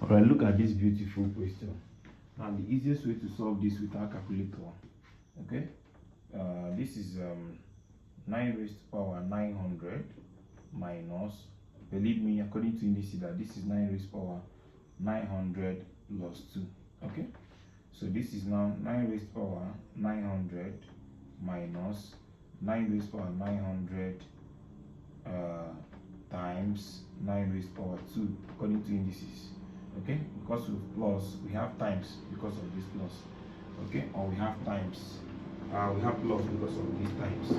Alright, look at this beautiful question. Now the easiest way to solve this with our calculator, okay, this is 9 raised to power 900 minus, believe me, according to indices, that this is 9 raised to power 900 plus 2. Okay, so this is now 9 raised to power 900 minus 9 raised to power 900 times 9 raised to power 2 according to indices. Okay, because with plus we have times because of this plus. Okay, or we have times, we have plus because of these times.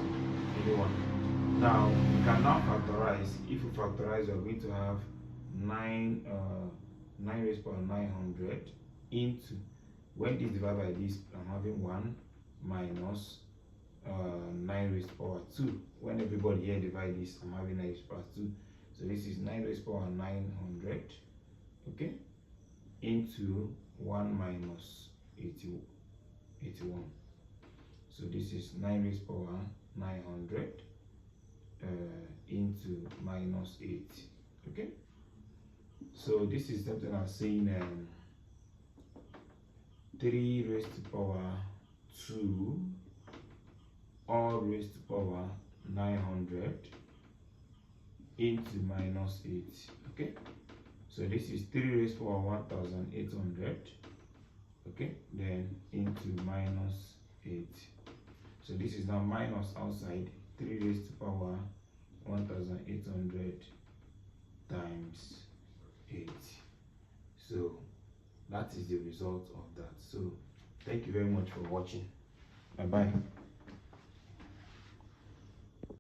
Anyone. Now we can now factorize. If we factorize, we are going to have 9 raised to power 900 into, when this divided by this, I'm having 1 minus 9 raised to power 2. When everybody here divide this, I'm having 9 raised to power 2. So this is 9 raised to power 900, okay, into 1 minus 81. So this is 9 raised to power 900 into minus 8. Okay, so this is something I'm saying 3 raised to power 2 all raised to power 900 into minus 8. Okay, so this is 3 raised to power 1800, okay, then into minus 8. So this is now minus outside, 3 raised to power 1800 times 8. So that is the result of that. So thank you very much for watching. Bye bye.